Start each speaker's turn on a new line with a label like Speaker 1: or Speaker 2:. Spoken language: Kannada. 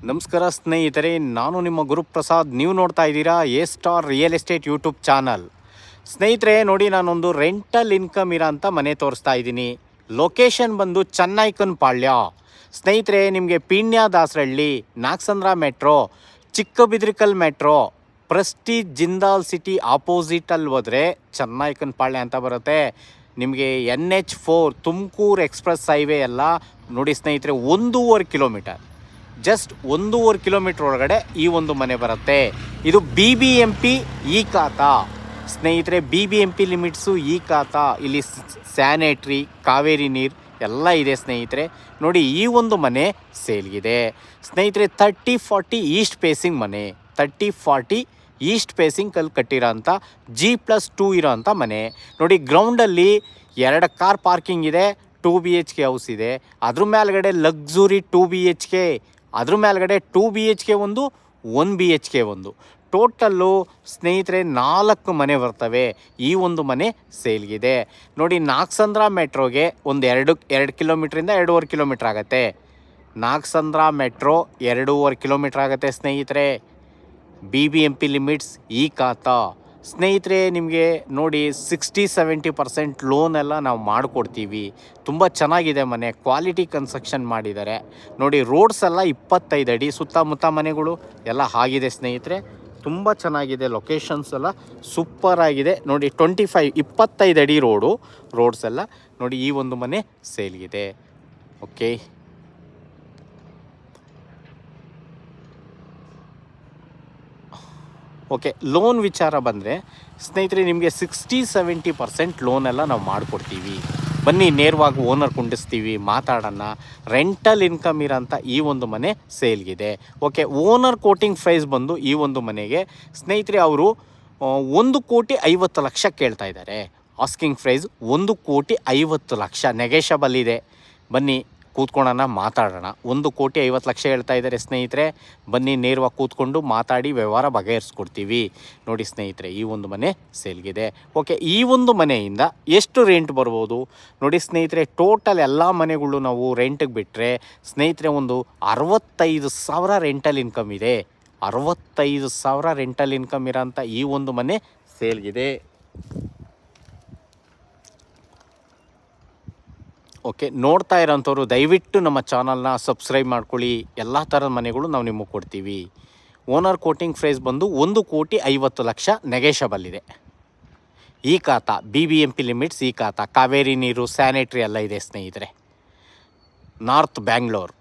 Speaker 1: ನಮಸ್ಕಾರ ಸ್ನೇಹಿತರೆ, ನಾನು ನಿಮ್ಮ ಗುರುಪ್ರಸಾದ್. ನೀವು ನೋಡ್ತಾ ಇದ್ದೀರಾ A star real estate YouTube channel. ಸ್ನೇಹಿತರೆ ನೋಡಿ, ನಾನೊಂದು ರೆಂಟಲ್ ಇನ್ಕಮ್ ಇರೋಂಥ ಮನೆ ತೋರಿಸ್ತಾ ಇದ್ದೀನಿ. ಲೊಕೇಶನ್ ಬಂದು ಚನ್ನೈಕನಪಾಳ್ಯ. ಸ್ನೇಹಿತರೆ, ನಿಮಗೆ Peenya Dasarahalli, Nagasandra metro, Chikkabidarakallu metro, prestige Jindal city ಆಪೋಸಿಟಲ್ಲಿ ಹೋದರೆ ಚನ್ನೈಕನಪಾಳ್ಯ ಅಂತ ಬರುತ್ತೆ. ನಿಮಗೆ NH4 ತುಮಕೂರು ಎಕ್ಸ್ಪ್ರೆಸ್ ಹೈವೇ ಎಲ್ಲ ನೋಡಿ ಸ್ನೇಹಿತರೆ, 1.5 ಕಿಲೋಮೀಟರ್, ಜಸ್ಟ್ 1.5 ಕಿಲೋಮೀಟ್ರ್ ಒಳಗಡೆ ಈ ಒಂದು ಮನೆ ಬರುತ್ತೆ. ಇದು BBMP ಈ ಖಾತಾ ಸ್ನೇಹಿತರೆ, BBMP ಲಿಮಿಟ್ಸು ಈ ಖಾತಾ. ಇಲ್ಲಿ ಸ್ಯಾನಿಟ್ರಿ, ಕಾವೇರಿ ನೀರು ಎಲ್ಲ ಇದೆ ಸ್ನೇಹಿತರೆ. ನೋಡಿ, ಈ ಒಂದು ಮನೆ ಸೇಲ್ಗಿದೆ ಸ್ನೇಹಿತರೆ. 30-40 ಈಸ್ಟ್ ಫೇಸಿಂಗ್ ಮನೆ, 30-40 ಈಸ್ಟ್ ಫೇಸಿಂಗ್ ಕಟ್ಟಿರೋ ಅಂಥ G+2 ಇರೋ ಅಂಥ ಮನೆ. ನೋಡಿ, ಗ್ರೌಂಡಲ್ಲಿ 2 ಕಾರ್ ಪಾರ್ಕಿಂಗ್ ಇದೆ, 2 BHK ಹೌಸ್ ಇದೆ. ಅದ್ರ ಮೇಲ್ಗಡೆ ಲಕ್ಸುರಿ 2 BHK, ಅದ್ರ ಮೇಲ್ಗಡೆ 2 BHK ಒಂದು, 1 BHK ಒಂದು. ಟೋಟಲ್ಲು ಸ್ನೇಹಿತರೆ 4 ಮನೆ ಬರ್ತವೆ. ಈ ಒಂದು ಮನೆ ಸೇಲ್ಗಿದೆ. ನೋಡಿ, ನಾಗಸಂದ್ರ ಮೆಟ್ರೋಗೆ ಒಂದು 2 ಕಿಲೋಮೀಟ್ರಿಂದ 2.5 ಕಿಲೋಮೀಟ್ರ್ ಆಗುತ್ತೆ. ನಾಗಸಂದ್ರ ಮೆಟ್ರೋ 2.5 ಕಿಲೋಮೀಟ್ರ್ ಆಗುತ್ತೆ ಸ್ನೇಹಿತರೆ. BBMP ಲಿಮಿಟ್ಸ್ ಈ ಖಾತಾ ಸ್ನೇಹಿತರೆ. ನಿಮಗೆ ನೋಡಿ 60-70% ಲೋನ್ ಎಲ್ಲ ನಾವು ಮಾಡಿಕೊಡ್ತೀವಿ. ತುಂಬ ಚೆನ್ನಾಗಿದೆ ಮನೆ, ಕ್ವಾಲಿಟಿ ಕನ್ಸ್ಟ್ರಕ್ಷನ್ ಮಾಡಿದ್ದಾರೆ. ನೋಡಿ, ರೋಡ್ಸ್ ಎಲ್ಲ 25 ಅಡಿ, ಸುತ್ತಮುತ್ತ ಮನೆಗಳು ಎಲ್ಲ ಆಗಿದೆ ಸ್ನೇಹಿತರೆ. ತುಂಬ ಚೆನ್ನಾಗಿದೆ, ಲೊಕೇಶನ್ಸ್ ಎಲ್ಲ ಸೂಪರ್ ಆಗಿದೆ. ನೋಡಿ, 25 ಅಡಿ ರೋಡ್ಸ್ ಎಲ್ಲ ನೋಡಿ. ಈ ಒಂದು ಮನೆ ಸೇಲ್ಗಿದೆ. ಓಕೆ, ಲೋನ್ ವಿಚಾರ ಬಂದರೆ ಸ್ನೇಹಿತರೆ, ನಿಮಗೆ 60-70% ಲೋನೆಲ್ಲ ನಾವು ಮಾಡಿಕೊಡ್ತೀವಿ. ಬನ್ನಿ, ನೇರವಾಗಿ ಓನರ್ ಕುಂಡಿಸ್ತೀವಿ, ಮಾತಾಡೋಣ. ರೆಂಟಲ್ ಇನ್ಕಮ್ ಇರೋಂಥ ಈ ಒಂದು ಮನೆ ಸೇಲ್ಗಿದೆ. ಓಕೆ, ಓನರ್ ಕೋಟಿಂಗ್ ಪ್ರೈಸ್ ಬಂದು ಈ ಒಂದು ಮನೆಗೆ ಸ್ನೇಹಿತರೆ ಅವರು 1,50,00,000 ಕೇಳ್ತಾ ಇದ್ದಾರೆ. ಆಸ್ಕಿಂಗ್ ಪ್ರೈಸ್ 1,50,00,000 ನೆಗೆಷಬಲ್ ಇದೆ. ಬನ್ನಿ ಕೂತ್ಕೊಳ್ಳೋಣ, ಮಾತಾಡೋಣ. 1,50,00,000 ಹೇಳ್ತಾ ಇದ್ದಾರೆ ಸ್ನೇಹಿತರೆ. ಬನ್ನಿ, ನೇರವಾಗಿ ಕೂತ್ಕೊಂಡು ಮಾತಾಡಿ ವ್ಯವಹಾರ ಬಗೆಹರಿಸ್ಕೊಡ್ತೀವಿ. ನೋಡಿ ಸ್ನೇಹಿತರೆ, ಈ ಒಂದು ಮನೆ ಸೇಲ್ಗಿದೆ. ಓಕೆ, ಈ ಒಂದು ಮನೆಯಿಂದ ಎಷ್ಟು ರೆಂಟ್ ಬರ್ಬೋದು ನೋಡಿ ಸ್ನೇಹಿತರೆ. ಟೋಟಲ್ ಎಲ್ಲ ಮನೆಗಳು ನಾವು ರೆಂಟಿಗೆ ಬಿಟ್ಟರೆ ಸ್ನೇಹಿತರೆ ಒಂದು 65,000 ರೆಂಟಲ್ ಇನ್ಕಮ್ ಇದೆ. 65,000 ರೆಂಟಲ್ ಇನ್ಕಮ್ ಇರೋಂಥ ಈ ಒಂದು ಮನೆ ಸೇಲ್ಗಿದೆ. ಓಕೆ, ನೋಡ್ತಾ ಇರೋಂಥವ್ರು ದಯವಿಟ್ಟು ನಮ್ಮ ಚಾನಲ್ನ ಸಬ್ಸ್ಕ್ರೈಬ್ ಮಾಡ್ಕೊಳ್ಳಿ. ಎಲ್ಲ ಥರದ ಮನೆಗಳು ನಾವು ನಿಮಗೆ ಕೊಡ್ತೀವಿ. ಓನರ್ ಕೋಟಿಂಗ್ ಪ್ರೈಸ್ ಬಂದು 1,50,00,000 ನೆಗೆಷಬಲ್ ಇದೆ. ಈ ಖಾತಾ BBMP ಲಿಮಿಟ್ಸ್ ಈ ಖಾತಾ. ಕಾವೇರಿ ನೀರು, ಸ್ಯಾನಿಟ್ರಿ ಎಲ್ಲ ಇದೆ ಸ್ನೇಹಿತರೆ. ನಾರ್ತ್ ಬ್ಯಾಂಗ್ಳೂರ್.